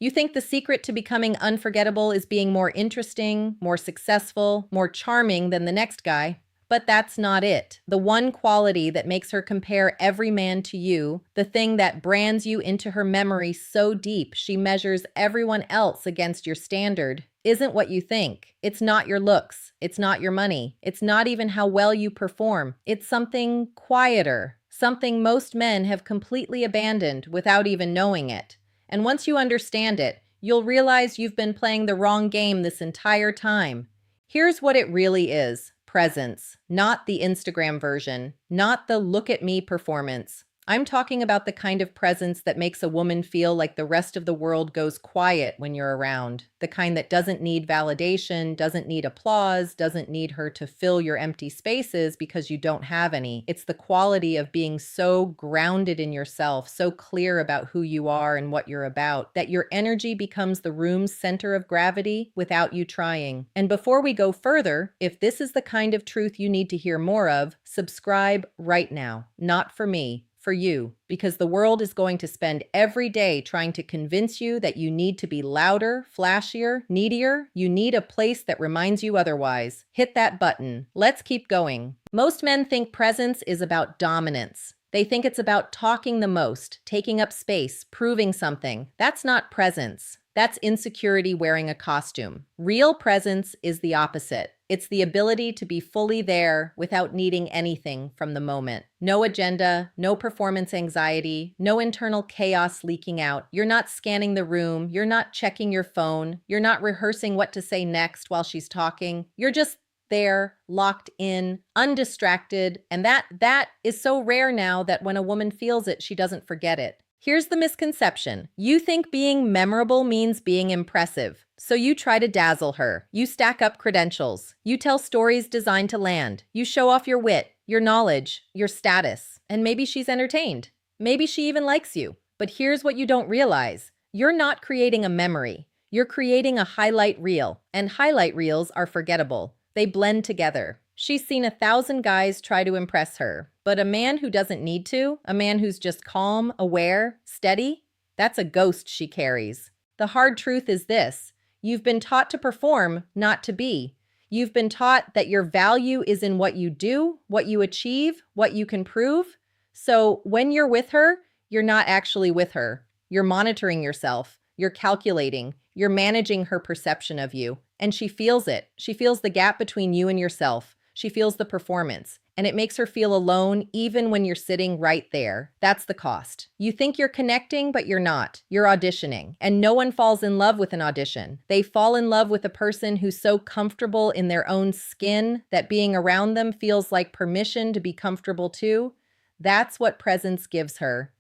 You think the secret to becoming unforgettable is being more interesting, more successful, more charming than the next guy. But that's not it. The one quality that makes her compare every man to you, the thing that brands you into her memory so deep she measures everyone else against your standard, isn't what you think. It's not your looks. It's not your money. It's not even how well you perform. It's something quieter, something most men have completely abandoned without even knowing it. And once you understand it, you'll realize you've been playing the wrong game this entire time. Here's what it really is: presence, not the Instagram version, not the look at me performance. I'm talking about the kind of presence that makes a woman feel like the rest of the world goes quiet when you're around. The kind that doesn't need validation, doesn't need applause, doesn't need her to fill your empty spaces because you don't have any. It's the quality of being so grounded in yourself, so clear about who you are and what you're about, that your energy becomes the room's center of gravity without you trying. And before we go further, if this is the kind of truth you need to hear more of, subscribe right now. Not for me, for you, because the world is going to spend every day trying to convince you that you need to be louder, flashier, needier. You need a place that reminds you otherwise. Hit that button. Let's keep going. Most men think presence is about dominance. They think it's about talking the most, taking up space, proving something. That's not presence. That's insecurity wearing a costume. Real presence is the opposite. It's the ability to be fully there without needing anything from the moment. No agenda, no performance anxiety, no internal chaos leaking out. You're not scanning the room. You're not checking your phone. You're not rehearsing what to say next while she's talking. You're just there, locked in, undistracted. And that is so rare now that when a woman feels it, she doesn't forget it. Here's the misconception. You think being memorable means being impressive. So you try to dazzle her. You stack up credentials. You tell stories designed to land. You show off your wit, your knowledge, your status. And maybe she's entertained. Maybe she even likes you. But here's what you don't realize. You're not creating a memory. You're creating a highlight reel. And highlight reels are forgettable. They blend together. She's seen 1,000 guys try to impress her, but a man who doesn't need to, a man who's just calm, aware, steady, that's a ghost she carries. The hard truth is this: you've been taught to perform, not to be. You've been taught that your value is in what you do, what you achieve, what you can prove. So when you're with her, you're not actually with her. You're monitoring yourself. You're calculating. You're managing her perception of you. And she feels it. She feels the gap between you and yourself. She feels the performance, and it makes her feel alone even when you're sitting right there. That's the cost. You think you're connecting, but you're not. You're auditioning. And no one falls in love with an audition. They fall in love with a person who's so comfortable in their own skin that being around them feels like permission to be comfortable too. That's what presence gives her.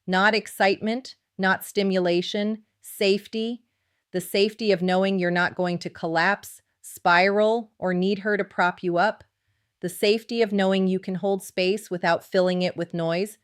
Not excitement, not stimulation, safety. The safety of knowing you're not going to collapse, spiral, or need her to prop you up. The safety of knowing you can hold space without filling it with noise.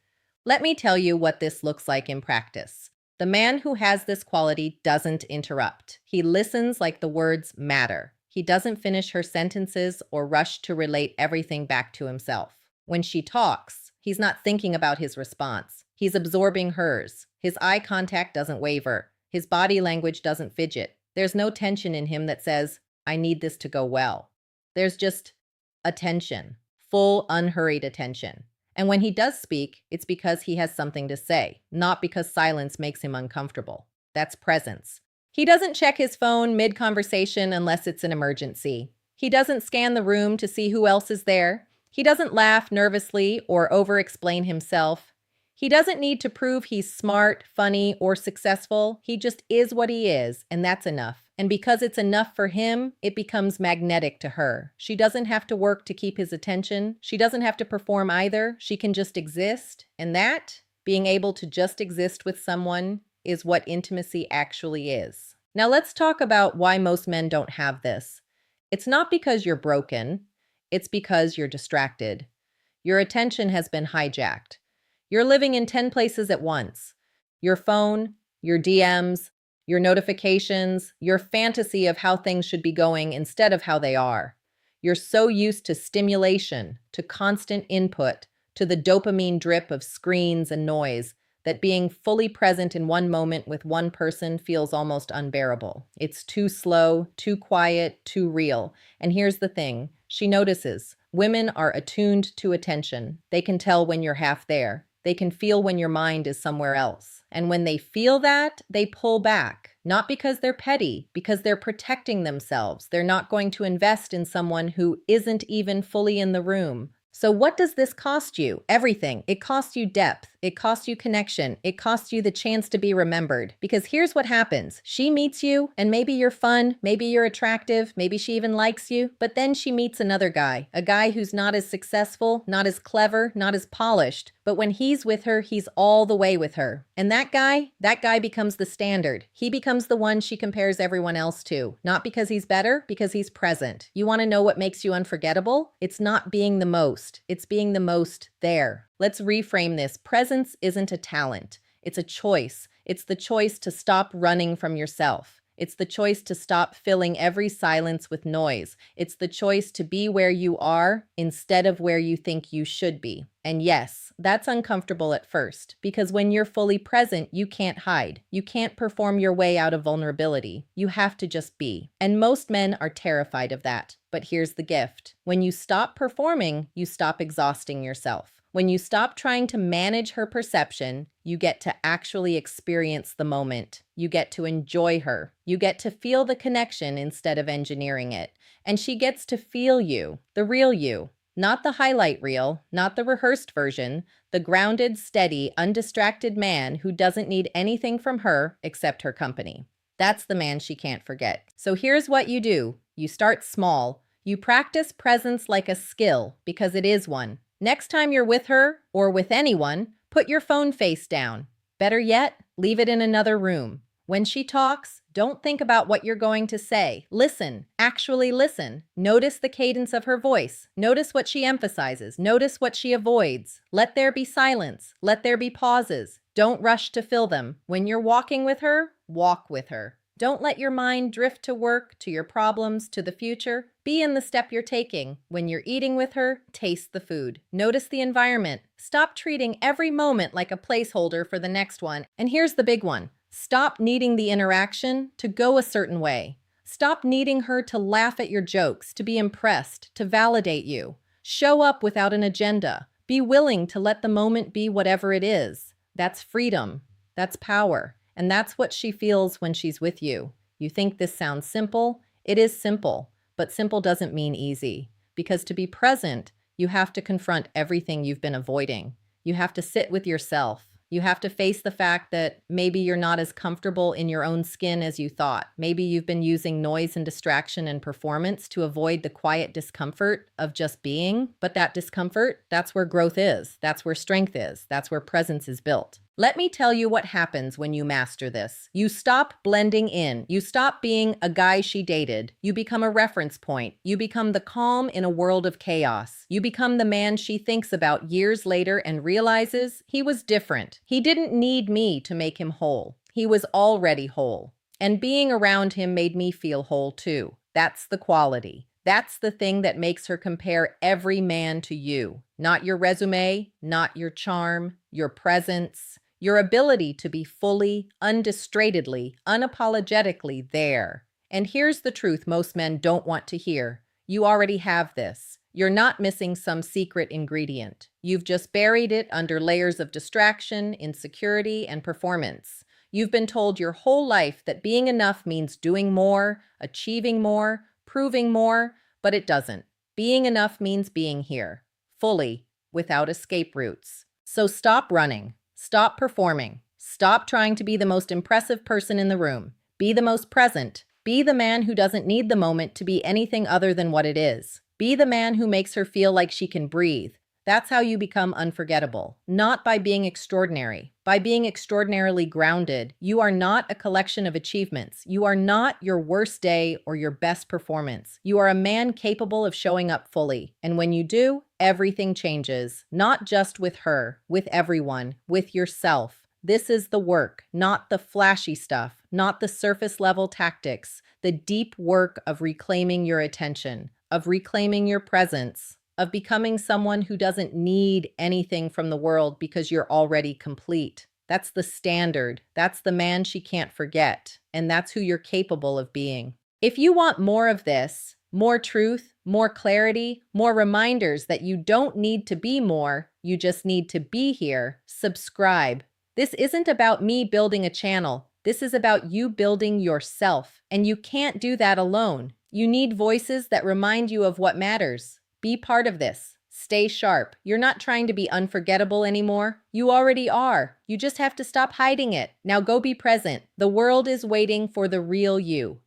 Let me tell you what this looks like in practice. The man who has this quality doesn't interrupt. He listens like the words matter. He doesn't finish her sentences or rush to relate everything back to himself. When she talks, he's not thinking about his response. He's absorbing hers. His eye contact doesn't waver. His body language doesn't fidget. There's no tension in him that says, I need this to go well. There's just attention, full, unhurried attention. And when he does speak, it's because he has something to say, not because silence makes him uncomfortable. That's presence. He doesn't check his phone mid-conversation unless it's an emergency. He doesn't scan the room to see who else is there. He doesn't laugh nervously or over-explain himself. He doesn't need to prove he's smart, funny, or successful. He just is what he is, and that's enough. And because it's enough for him, it becomes magnetic to her. She doesn't have to work to keep his attention. She doesn't have to perform either. She can just exist. And that, being able to just exist with someone, is what intimacy actually is. Now let's talk about why most men don't have this. It's not because you're broken. It's because you're distracted. Your attention has been hijacked. You're living in 10 places at once. Your phone, your DMs, your notifications, your fantasy of how things should be going instead of how they are. You're so used to stimulation, to constant input, to the dopamine drip of screens and noise that being fully present in one moment with one person feels almost unbearable. It's too slow, too quiet, too real. And here's the thing, she notices. Women are attuned to attention. They can tell when you're half there. They can feel when your mind is somewhere else. And when they feel that, they pull back. Not because they're petty, because they're protecting themselves. They're not going to invest in someone who isn't even fully in the room. So what does this cost you? Everything. It costs you depth. It costs you connection. It costs you the chance to be remembered. Because here's what happens. She meets you, and maybe you're fun, maybe you're attractive, maybe she even likes you, but then she meets another guy. A guy who's not as successful, not as clever, not as polished. But when he's with her, he's all the way with her. And that guy becomes the standard. He becomes the one she compares everyone else to. Not because he's better, because he's present. You want to know what makes you unforgettable? It's not being the most. It's being the most there. Let's reframe this. Presence isn't a talent. It's a choice. It's the choice to stop running from yourself. It's the choice to stop filling every silence with noise. It's the choice to be where you are instead of where you think you should be. And yes, that's uncomfortable at first, because when you're fully present, you can't hide. You can't perform your way out of vulnerability. You have to just be. And most men are terrified of that. But here's the gift. When you stop performing, you stop exhausting yourself. When you stop trying to manage her perception, you get to actually experience the moment. You get to enjoy her. You get to feel the connection instead of engineering it. And she gets to feel you, the real you. Not the highlight reel, not the rehearsed version, the grounded, steady, undistracted man who doesn't need anything from her except her company. That's the man she can't forget. So here's what you do. You start small. You practice presence like a skill, because it is one. Next time you're with her, or with anyone, put your phone face down. Better yet, leave it in another room. When she talks, don't think about what you're going to say. Listen, actually listen. Notice the cadence of her voice. Notice what she emphasizes. Notice what she avoids. Let there be silence. Let there be pauses. Don't rush to fill them. When you're walking with her, walk with her. Don't let your mind drift to work, to your problems, to the future. Be in the step you're taking. When you're eating with her, taste the food. Notice the environment. Stop treating every moment like a placeholder for the next one. And here's the big one. Stop needing the interaction to go a certain way. Stop needing her to laugh at your jokes, to be impressed, to validate you. Show up without an agenda. Be willing to let the moment be whatever it is. That's freedom. That's power. And that's what she feels when she's with you. You think this sounds simple? It is simple, but simple doesn't mean easy. Because to be present, you have to confront everything you've been avoiding. You have to sit with yourself. You have to face the fact that maybe you're not as comfortable in your own skin as you thought. Maybe you've been using noise and distraction and performance to avoid the quiet discomfort of just being. But that discomfort, that's where growth is. That's where strength is. That's where presence is built. Let me tell you what happens when you master this. You stop blending in. You stop being a guy she dated. You become a reference point. You become the calm in a world of chaos. You become the man she thinks about years later and realizes he was different. He didn't need me to make him whole. He was already whole. And being around him made me feel whole too. That's the quality. That's the thing that makes her compare every man to you. Not your resume, not your charm, your presence. Your ability to be fully, undistratedly, unapologetically there. And here's the truth most men don't want to hear. You already have this. You're not missing some secret ingredient. You've just buried it under layers of distraction, insecurity, and performance. You've been told your whole life that being enough means doing more, achieving more, proving more, but it doesn't. Being enough means being here, fully, without escape routes. So stop running. Stop performing. Stop trying to be the most impressive person in the room. Be the most present. Be the man who doesn't need the moment to be anything other than what it is. Be the man who makes her feel like she can breathe. That's how you become unforgettable. Not by being extraordinary. By being extraordinarily grounded. You are not a collection of achievements. You are not your worst day or your best performance. You are a man capable of showing up fully. And when you do, everything changes. Not just with her, with everyone, with yourself. This is the work, not the flashy stuff, not the surface level tactics, the deep work of reclaiming your attention, of reclaiming your presence, of becoming someone who doesn't need anything from the world because you're already complete. That's the standard. That's the man she can't forget. And that's who you're capable of being. If you want more of this, more truth, more clarity, more reminders that you don't need to be more, you just need to be here, subscribe. This isn't about me building a channel. This is about you building yourself. And you can't do that alone. You need voices that remind you of what matters. Be part of this. Stay sharp. You're not trying to be unforgettable anymore. You already are. You just have to stop hiding it. Now go be present. The world is waiting for the real you.